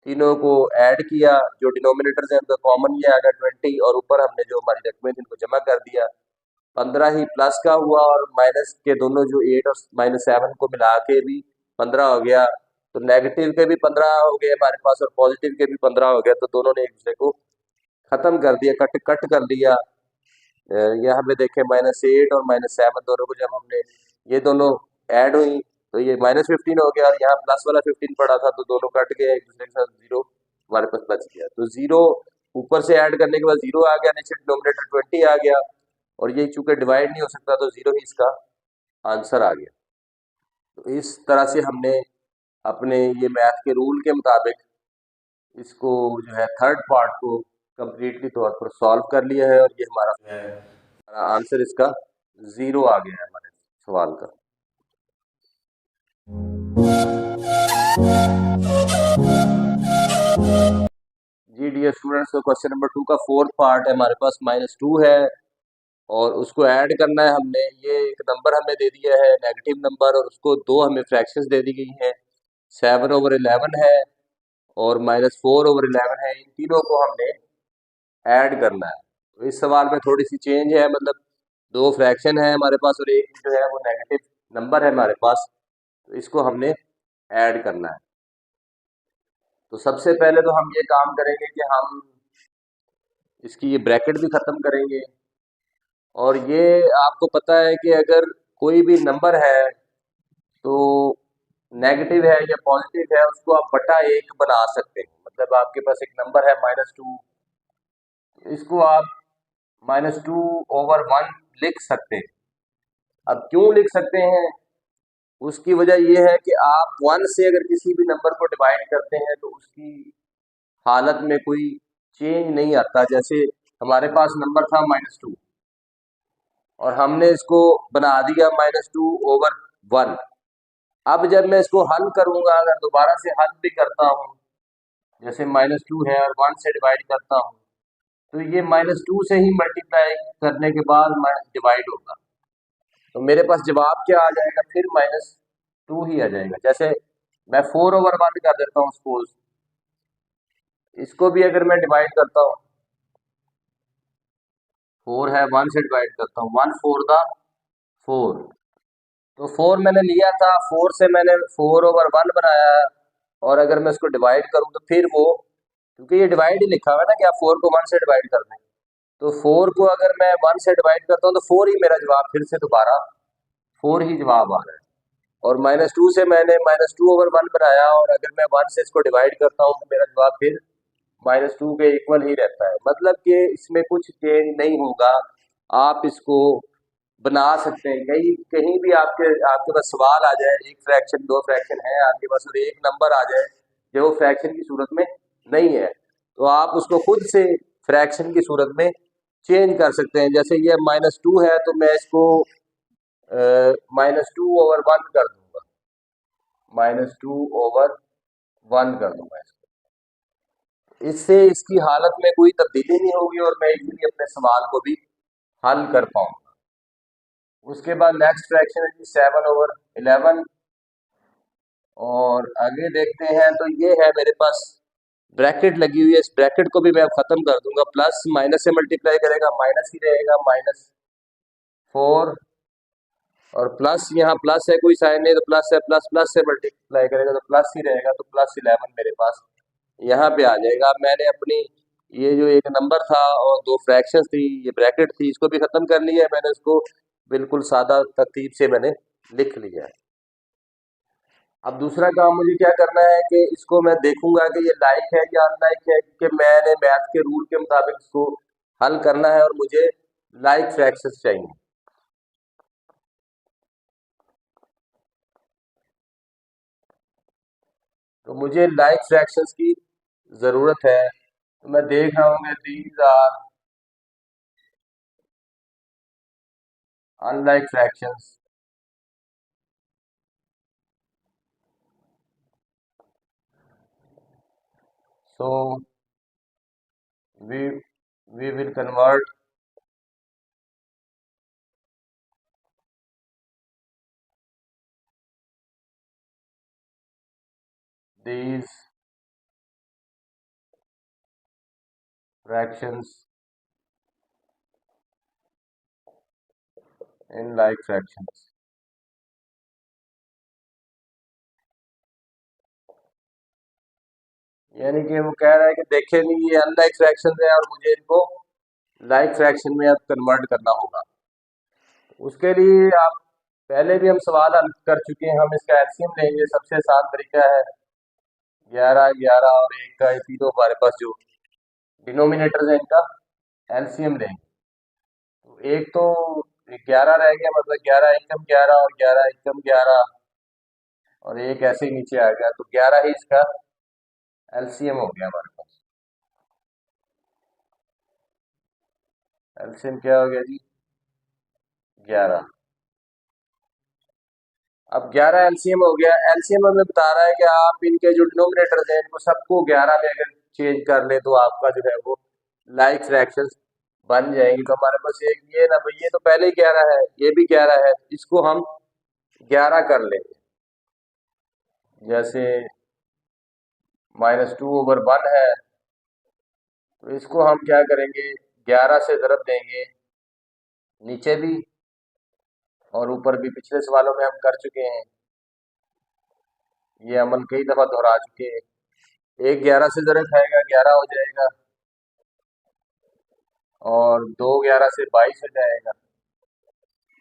तीनों को ऐड किया। जो डिनोमिनेटर्स हैं उनका कॉमन ये आ गया 20, और ऊपर हमने जो हमारी रकमें थी उनको जमा कर दिया। 15 ही प्लस का हुआ, और माइनस के दोनों जो 8 और -7 को मिला के भी 15 हो गया। तो नेगेटिव के भी 15 हो गए हमारे पास और पॉजिटिव के भी 15 हो गया। तो दोनों ने एक दूसरे को खत्म कर दिया, कट कट कर दिया। यहाँ पे देखें -8 और -7 दोनों को जब हमने ये दोनों ऐड हुई, तो ये -15 हो गया, और यहाँ प्लस वाला 15 पड़ा था, तो दोनों कट गए एक दूसरे के साथ, जीरो हमारे पास बच गया। तो जीरो ऊपर से ऐड करने के बाद जीरो आ गया, नीचे डिनोमिनेटर 20 आ गया, और ये चूंकि डिवाइड नहीं हो सकता तो जीरो ही इसका आंसर आ गया। तो इस तरह से हमने अपने ये मैथ के रूल के मुताबिक इसको जो है थर्ड पार्ट को कंप्लीटली तौर पर सॉल्व कर लिया है, और ये हमारा जो है हमारा आंसर इसका जीरो आ गया है हमारे सवाल का। जी डियर स्टूडेंट्स, तो क्वेश्चन नंबर 2 का फोर्थ पार्ट है हमारे पास। -2 है और उसको ऐड करना है हमने। ये एक नंबर हमें दे दिया है नेगेटिव नंबर, और उसको दो हमें फ्रैक्शंस दे दी गई हैं, 7/11 है और -4/11 है। इन तीनों को हमने ऐड करना है। तो इस सवाल में थोड़ी सी चेंज है, मतलब दो फ्रैक्शन है हमारे पास और एक जो है वो नेगेटिव नंबर है हमारे पास, तो इसको हमने ऐड करना है। तो सबसे पहले तो हम ये काम करेंगे कि हम इसकी ये ब्रैकेट भी ख़त्म करेंगे। और ये आपको पता है कि अगर कोई भी नंबर है तो नेगेटिव है या पॉजिटिव है, उसको आप बटा एक बना सकते हैं। मतलब आपके पास एक नंबर है -2, इसको आप -2/1 लिख सकते हैं। अब क्यों लिख सकते हैं, उसकी वजह यह है कि आप 1 से अगर किसी भी नंबर को डिवाइड करते हैं तो उसकी हालत में कोई चेंज नहीं आता। जैसे हमारे पास नंबर था -2 और हमने इसको बना दिया -2/1। अब जब मैं इसको हल करूंगा, अगर दोबारा से हल भी करता हूँ, जैसे -2 है और 1 से डिवाइड करता हूँ, तो ये -2 से ही मल्टीप्लाई करने के बाद डिवाइड होगा, तो मेरे पास जवाब क्या आ जाएगा, फिर -2 ही आ जाएगा। जैसे मैं 4/1 कर देता हूँ सपोज, इसको भी अगर मैं डिवाइड करता हूँ, 4 है, 1 से डिवाइड करता हूँ, 1/4 4, तो 4 मैंने लिया था, 4 से मैंने 4/1 बनाया, और अगर मैं इसको डिवाइड करूँ तो फिर वो, क्योंकि ये डिवाइड ही लिखा हुआ है ना कि आप 4 को 1 से डिवाइड कर दें, तो 4 को अगर मैं 1 से डिवाइड करता हूँ तो 4 ही मेरा जवाब, फिर से दोबारा 4 ही जवाब आ रहा है। और -2 से मैंने -2/1 बनाया, और अगर मैं 1 से इसको डिवाइड करता हूँ तो मेरा जवाब फिर -2 के इक्वल ही रहता है। मतलब कि इसमें कुछ चेंज नहीं होगा, आप इसको बना सकते हैं। कहीं कहीं भी आपके आपके पास सवाल आ जाए, एक फ्रैक्शन दो फ्रैक्शन है आपके पास और एक नंबर आ जाए जो फ्रैक्शन की सूरत में नहीं है, तो आप उसको खुद से फ्रैक्शन की सूरत में चेंज कर सकते हैं। जैसे ये -2 है तो मैं इसको -2/1 कर दूंगा, -2/1 कर दूंगा इसको। इससे इसकी हालत में कोई तब्दीली नहीं होगी और मैं इजीली अपने सवाल को भी हल कर पाऊंगा। उसके बाद नेक्स्ट फ्रैक्शन है जी 7/11। और आगे देखते हैं तो ये है मेरे पास ब्रैकेट लगी हुई है, इस ब्रैकेट को भी मैं अब खत्म कर दूंगा। प्लस माइनस से मल्टीप्लाई करेगा माइनस ही रहेगा, -4, और प्लस यहाँ प्लस है, कोई साइन नहीं तो प्लस है, प्लस प्लस से मल्टीप्लाई करेगा तो प्लस ही रहेगा, तो +11 मेरे पास यहाँ पे आ जाएगा। अब मैंने अपनी ये जो एक नंबर था और दो फ्रैक्शंस थी, ये ब्रैकेट थी, इसको भी खत्म कर लिया है मैंने, इसको बिल्कुल सादा तरतीब से मैंने लिख लिया है। अब दूसरा काम मुझे क्या करना है कि इसको मैं देखूंगा कि ये लाइक है या अनलाइक है, क्योंकि मैंने मैथ के रूल के मुताबिक इसको हल करना है और मुझे लाइक फ्रैक्शंस चाहिए। तो मुझे लाइक फ्रैक्शंस की ज़रूरत है, तो मैं देख रहा हूँ कि these are unlike fractions. So we we will convert these fractions in like fractions। यानी कि वो कह रहा है कि देखे नहीं ये अनलाइक फ्रैक्शन है और मुझे इनको लाइक फ्रैक्शन में अब कन्वर्ट करना होगा। उसके लिए आप पहले भी हम सवाल हल कर चुके हैं, हम इसका एलसीएम लेंगे। सबसे आसान तरीका है 11 11 और 1 का, ये तीनों हमारे पास जो डिनोमिनेटर्स हैं इनका एलसीएम लेंगे। तो एक तो 11 रह गया, मतलब 11 एकम 11 और 11 एकम 11, और एक ऐसे ही नीचे आ गया, तो 11 ही इसका एलसीएम हो गया हमारे पास। एलसीएम क्या हो गया जी? 11। अब 11 एलसीएम हो गया। एलसीएम हमें बता रहा है कि आप इनके जो डिनोमिनेटर्स हैं इनको सबको 11 में अगर चेंज कर ले तो आपका जो है वो लाइक फ्रैक्शंस बन जाएंगी। तो हमारे पास एक ये ना भाई, ये तो पहले ही 11 है, ये भी 11 है, इसको हम 11 कर लेंगे। जैसे -2/1 है, तो इसको हम क्या करेंगे, 11 से ज़रब देंगे, नीचे भी और ऊपर भी। पिछले सवालों में हम कर चुके हैं, ये अमल कई दफ़ा दोहरा चुके हैं। एक 11 से ज़रब खाएगा 11 हो जाएगा, और दो 11 से 22 हो जाएगा,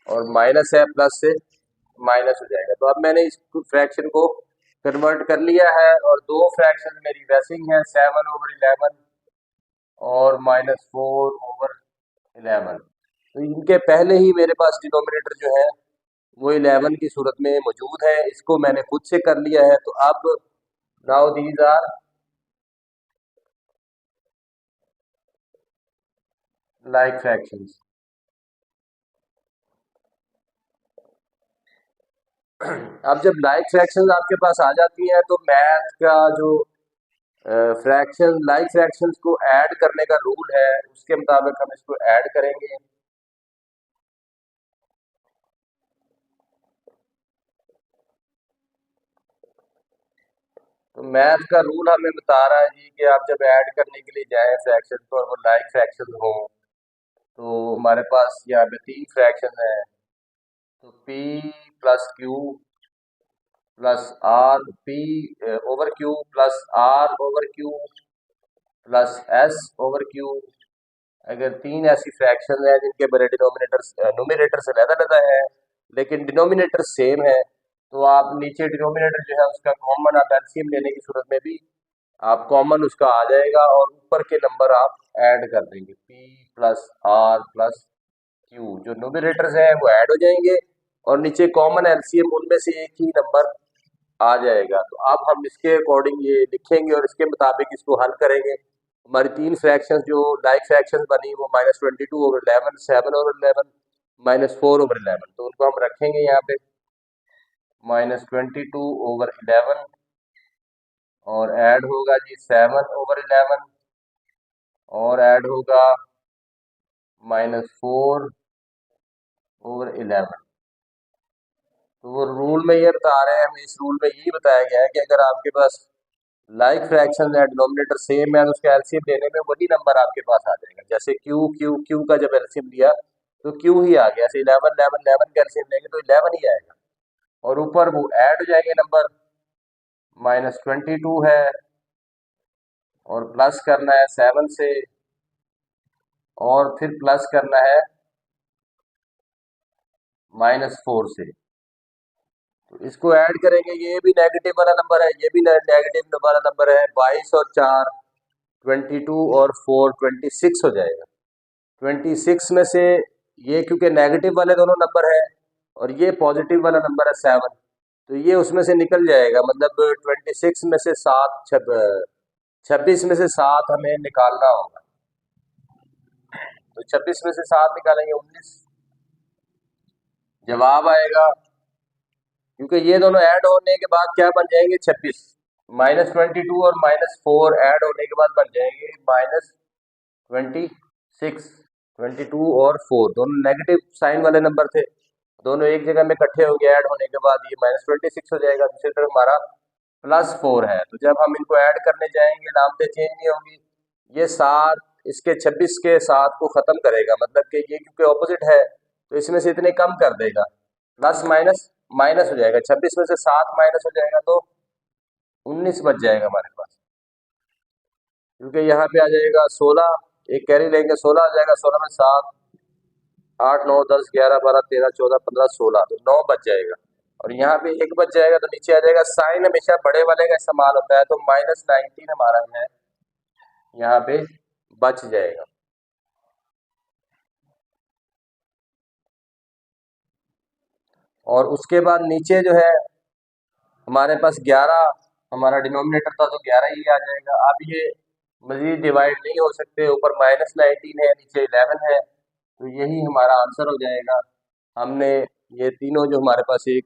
और माइनस है प्लस से माइनस हो जाएगा। तो अब मैंने इस फ्रैक्शन को कन्वर्ट कर लिया है, और दो फ्रैक्शन मेरी वैसे ही हैं, 7/11 और -4/11। तो इनके पहले ही मेरे पास डिनोमिनेटर जो है वो 11 की सूरत में मौजूद है, इसको मैंने खुद से कर लिया है। तो अब now these are like fractions. अब जब लाइक फ्रैक्शंस आपके पास आ जाती हैं तो मैथ का जो फ्रैक्शन लाइक फ्रैक्शंस को ऐड करने का रूल है, उसके मुताबिक हम इसको ऐड करेंगे। तो मैथ का रूल हमें बता रहा है जी कि आप जब ऐड करने के लिए जाएं फ्रैक्शन को और वो लाइक फ्रैक्शन हो, तो हमारे पास यहाँ पे तीन फ्रैक्शन है। तो P plus Q plus R, P over Q plus R over Q plus S over Q. अगर तीन ऐसी फ्रैक्शन है जिनके मेरे डिनोमिनेटर नोमिनेटर से अलग अलग है लेकिन डिनोमिनेटर सेम है, तो आप नीचे डिनोमिनेटर जो है उसका कॉमन आप एलसीएम लेने की सूरत में भी आप कॉमन उसका आ जाएगा, और ऊपर के नंबर आप ऐड कर देंगे, P plus R plus Q. जो नोमिनेटर्स हैं वो ऐड हो जाएंगे और नीचे कॉमन एलसीएम उनमें से एक ही नंबर आ जाएगा। तो अब हम इसके अकॉर्डिंग ये लिखेंगे और इसके मुताबिक इसको हल करेंगे। हमारी तीन फ्रैक्शंस जो लाइक फ्रैक्शंस बनी वो -22/11, 7/11, -4/11, तो उनको हम रखेंगे यहाँ पे -22/11, और ऐड होगा जी 7/11, और ऐड होगा -4/11। तो वो रूल में ये बता रहे हैं, हमें इस रूल में यही बताया गया है कि अगर आपके पास लाइक फ्रैक्शन है, डिनोमिनेटर सेम है, तो उसका एलसीएम लेने में वही नंबर आपके पास आ जाएगा। जैसे क्यू क्यू क्यू का जब एलसीएम लिया तो क्यू ही आ गया। ऐसे 11 11 11 का एलसीएम लेंगे तो 11 ही आएगा। और ऊपर वो ऐड हो जाएंगे नंबर, -22 है और प्लस करना है 7 से, और फिर प्लस करना है -4 से। तो इसको ऐड करेंगे, ये भी नेगेटिव वाला नंबर है, ये भी नेगेटिव वाला नंबर है। 22 और 4 22 और 4 26 हो जाएगा। 26 में से ये क्योंकि नेगेटिव वाले दोनों नंबर है और ये पॉजिटिव वाला नंबर है 7, तो ये उसमें से निकल जाएगा। मतलब 26 में से 7 26 में से 7 हमें निकालना होगा। तो 26 में से 7 निकालेंगे 19, जवाब आएगा। क्योंकि ये दोनों ऐड होने के बाद क्या बन जाएंगे 26, -22 और -4 ऐड होने के बाद बन जाएंगे -26। 22 और 4 दोनों नेगेटिव साइन वाले नंबर थे, दोनों एक जगह में इकट्ठे हो गए ऐड होने के बाद, ये -26 हो जाएगा। दूसरी तरफ हमारा +4 है, तो जब हम इनको ऐड करने जाएंगे नामते चेंज नहीं होंगी। ये 7 इसके 26 के 7 को ख़त्म करेगा, मतलब कि ये क्योंकि ऑपोजिट है तो इसमें से इतने कम कर देगा। प्लस माइनस माइनस हो जाएगा, 26 में से 7 माइनस हो जाएगा तो 19 बच जाएगा हमारे पास। क्योंकि यहाँ पे आ जाएगा 16, एक कैरी लेंगे 16 आ जाएगा। 16 में 7 8 9 10 11 12 13 14 15 16, तो 9 बच जाएगा। और यहाँ पे एक बच जाएगा तो नीचे आ जाएगा। साइन हमेशा बड़े वाले का इस्तेमाल होता है, तो -19 हमारा जो है यहाँ पे बच जाएगा। और उसके बाद नीचे जो है हमारे पास 11 हमारा डिनोमिनेटर था, तो 11 ही आ जाएगा। अब ये मजीद डिवाइड नहीं हो सकते, ऊपर -19 है नीचे 11 है, तो यही हमारा आंसर हो जाएगा। हमने ये तीनों जो हमारे पास एक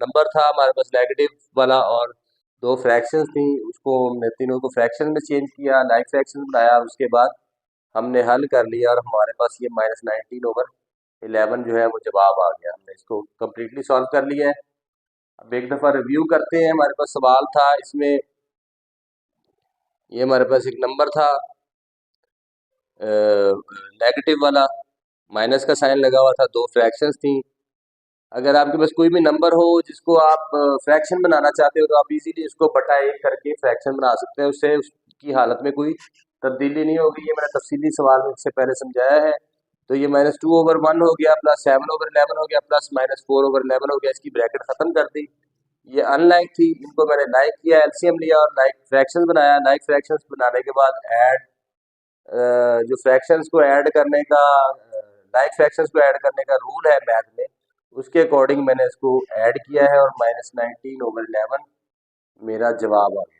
नंबर था हमारे पास नेगेटिव वाला और दो फ्रैक्शंस थी, उसको हमने तीनों को फ्रैक्शन में चेंज किया, लाइक फ्रैक्शन बनाया, उसके बाद हमने हल कर लिया और हमारे पास ये -19/11 जो है वो जवाब आ गया। हमने इसको कम्प्लीटली सॉल्व कर लिया है। अब एक दफ़ा रिव्यू करते हैं। हमारे पास सवाल था, इसमें ये हमारे पास एक नंबर था नेगेटिव वाला, माइनस का साइन लगा हुआ था, दो फ्रैक्शंस थी। अगर आपके पास कोई भी नंबर हो जिसको आप फ्रैक्शन बनाना चाहते हो तो आप इजीली इसको बटा 1 करके फ्रैक्शन बना सकते हैं, उससे उसकी हालत में कोई तब्दीली नहीं होगी। ये मैंने तफसीली सवाल में इससे पहले समझाया है। तो ये -2/1 हो गया, +7/11 हो गया, +-4/11 हो गया, इसकी ब्रैकेट ख़त्म कर दी। ये अनलाइक थी, इनको मैंने लाइक किया, एलसीएम लिया और लाइक फ्रैक्शंस बनाया। लाइक फ्रैक्शंस बनाने के बाद ऐड जो फ्रैक्शंस को ऐड करने का लाइक फ्रैक्शंस को ऐड करने का रूल है मैथ में, उसके अकॉर्डिंग मैंने इसको ऐड किया है और -19/11 मेरा जवाब आ गया।